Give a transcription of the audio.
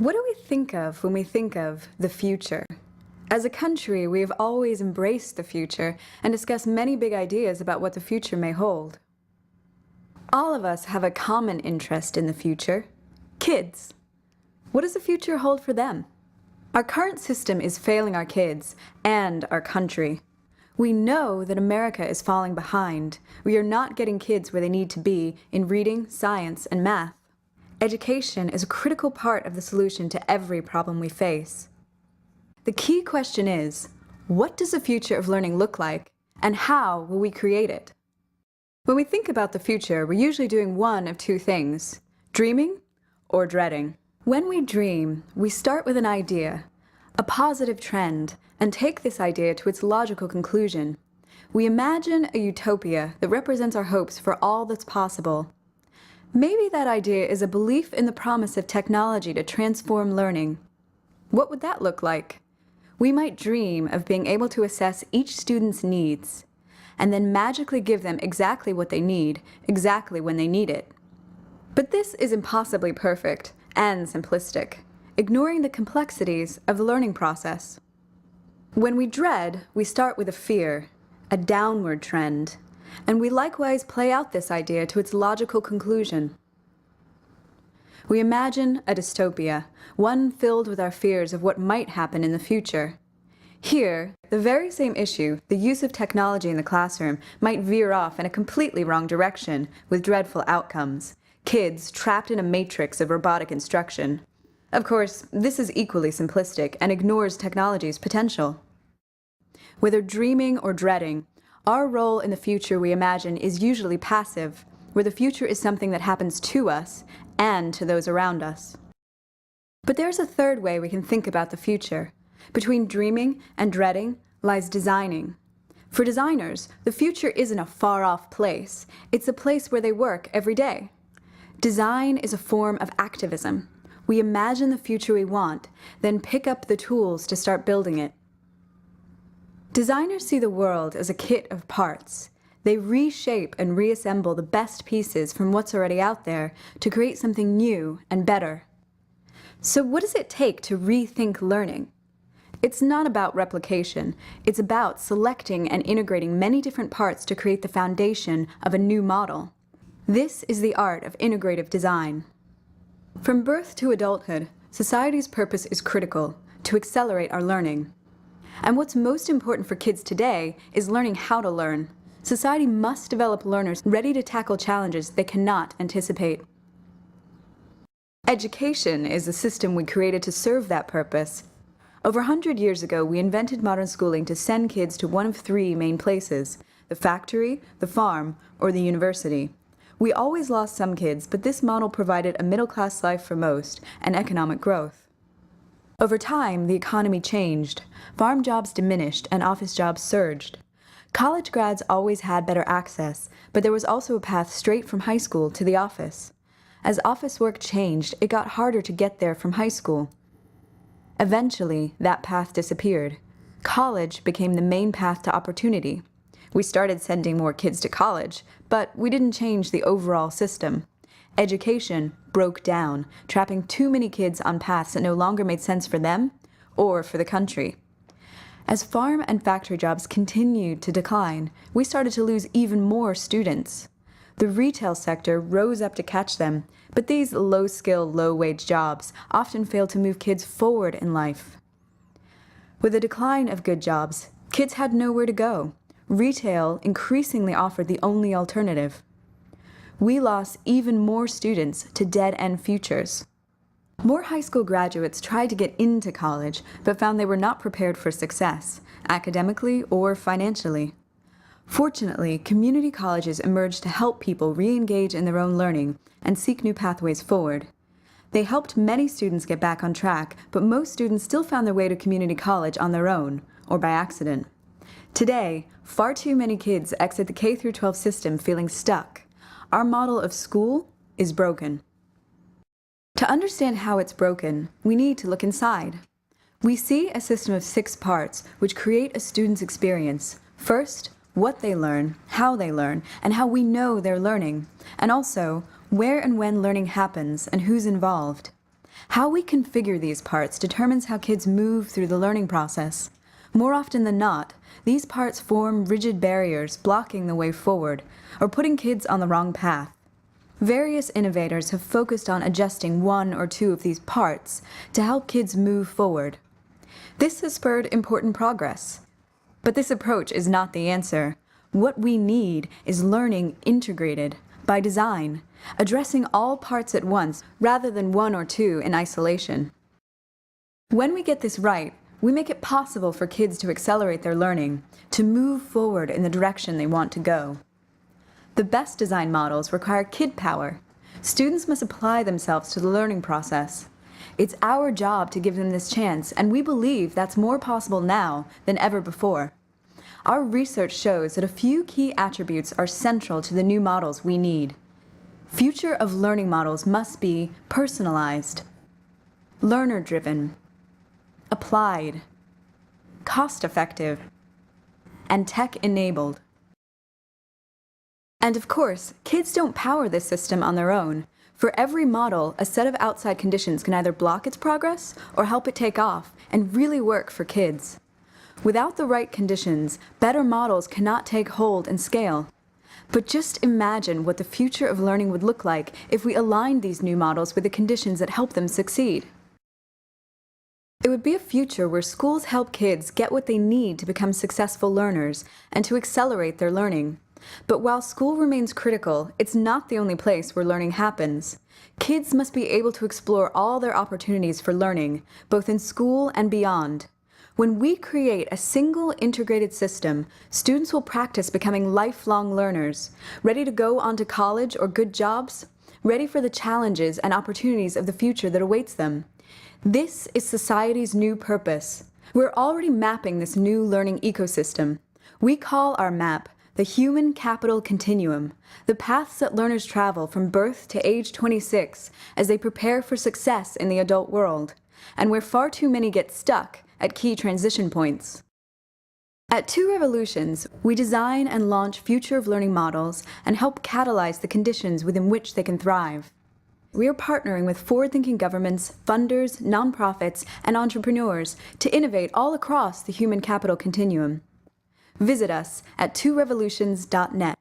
What do we think of when we think of the future? As a country, we have always embraced the future and discussed many big ideas about what the future may hold. All of us have a common interest in the future: kids. What does the future hold for them? Our current system is failing our kids and our country. We know that America is falling behind. We are not getting kids where they need to be in reading, science, and math. Education is a critical part of the solution to every problem we face. The key question is, what does the future of learning look like, and how will we create it? When we think about the future, we're usually doing one of two things: dreaming or dreading. When we dream, we start with an idea, a positive trend, and take this idea to its logical conclusion. We imagine a utopia that represents our hopes for all that's possible. Maybe that idea is a belief in the promise of technology to transform learning. What would that look like? We might dream of being able to assess each student's needs, and then magically give them exactly what they need, exactly when they need it. But this is impossibly perfect and simplistic, ignoring the complexities of the learning process. When we dread, we start with a fear, a downward trend, and we likewise play out this idea to its logical conclusion. We imagine a dystopia, one filled with our fears of what might happen in the future. Here, the very same issue, the use of technology in the classroom, might veer off in a completely wrong direction with dreadful outcomes. Kids trapped in a matrix of robotic instruction. Of course, this is equally simplistic and ignores technology's potential. Whether dreaming or dreading, our role in the future we imagine is usually passive, where the future is something that happens to us and to those around us. But there's a third way we can think about the future. Between dreaming and dreading lies designing. For designers, the future isn't a far-off place. It's a place where they work every day. Design is a form of activism. We imagine the future we want, then pick up the tools to start building it. Designers see the world as a kit of parts. They reshape and reassemble the best pieces from what's already out there to create something new and better. So what does it take to rethink learning? It's not about replication. It's about selecting and integrating many different parts to create the foundation of a new model. This is the art of integrative design. From birth to adulthood, society's purpose is critical: to accelerate our learning. And what's most important for kids today is learning how to learn. Society must develop learners ready to tackle challenges they cannot anticipate. Education is the system we created to serve that purpose. Over 100 years ago, we invented modern schooling to send kids to one of three main places: the factory, the farm, or the university. We always lost some kids, but this model provided a middle-class life for most and economic growth. Over time, the economy changed. Farm jobs diminished and office jobs surged. College grads always had better access, but there was also a path straight from high school to the office. As office work changed, it got harder to get there from high school. Eventually, that path disappeared. College became the main path to opportunity. We started sending more kids to college, but we didn't change the overall system. Education broke down, trapping too many kids on paths that no longer made sense for them or for the country. As farm and factory jobs continued to decline, we started to lose even more students. The retail sector rose up to catch them, but these low-skill, low-wage jobs often failed to move kids forward in life. With the decline of good jobs, kids had nowhere to go. Retail increasingly offered the only alternative. We lost even more students to dead-end futures. More high school graduates tried to get into college, but found they were not prepared for success, academically or financially. Fortunately, community colleges emerged to help people re-engage in their own learning and seek new pathways forward. They helped many students get back on track, but most students still found their way to community college on their own, or by accident. Today, far too many kids exit the K-12 system feeling stuck. Our model of school is broken. To understand how it's broken, we need to look inside. We see a system of 6 parts which create a student's experience. First, what they learn, how they learn, and how we know they're learning, and also where and when learning happens and who's involved. How we configure these parts determines how kids move through the learning process. More often than not, these parts form rigid barriers blocking the way forward, or putting kids on the wrong path. Various innovators have focused on adjusting one or two of these parts to help kids move forward. This has spurred important progress. But this approach is not the answer. What we need is learning integrated, by design, addressing all parts at once rather than one or two in isolation. When we get this right, we make it possible for kids to accelerate their learning, to move forward in the direction they want to go. The best design models require kid power. Students must apply themselves to the learning process. It's our job to give them this chance, and we believe that's more possible now than ever before. Our research shows that a few key attributes are central to the new models we need. Future of learning models must be personalized, learner-driven, applied, cost-effective, and tech-enabled. And of course, kids don't power this system on their own. For every model, a set of outside conditions can either block its progress or help it take off and really work for kids. Without the right conditions, better models cannot take hold and scale. But just imagine what the future of learning would look like if we aligned these new models with the conditions that help them succeed. It would be a future where schools help kids get what they need to become successful learners and to accelerate their learning. But while school remains critical, it's not the only place where learning happens. Kids must be able to explore all their opportunities for learning, both in school and beyond. When we create a single integrated system, students will practice becoming lifelong learners, ready to go on to college or good jobs, ready for the challenges and opportunities of the future that awaits them. This is society's new purpose. We're already mapping this new learning ecosystem. We call our map the Human Capital Continuum, the paths that learners travel from birth to age 26 as they prepare for success in the adult world, and where far too many get stuck at key transition points. At Two Revolutions, we design and launch future of learning models and help catalyze the conditions within which they can thrive. We are partnering with forward-thinking governments, funders, nonprofits, and entrepreneurs to innovate all across the human capital continuum. Visit us at tworevolutions.net.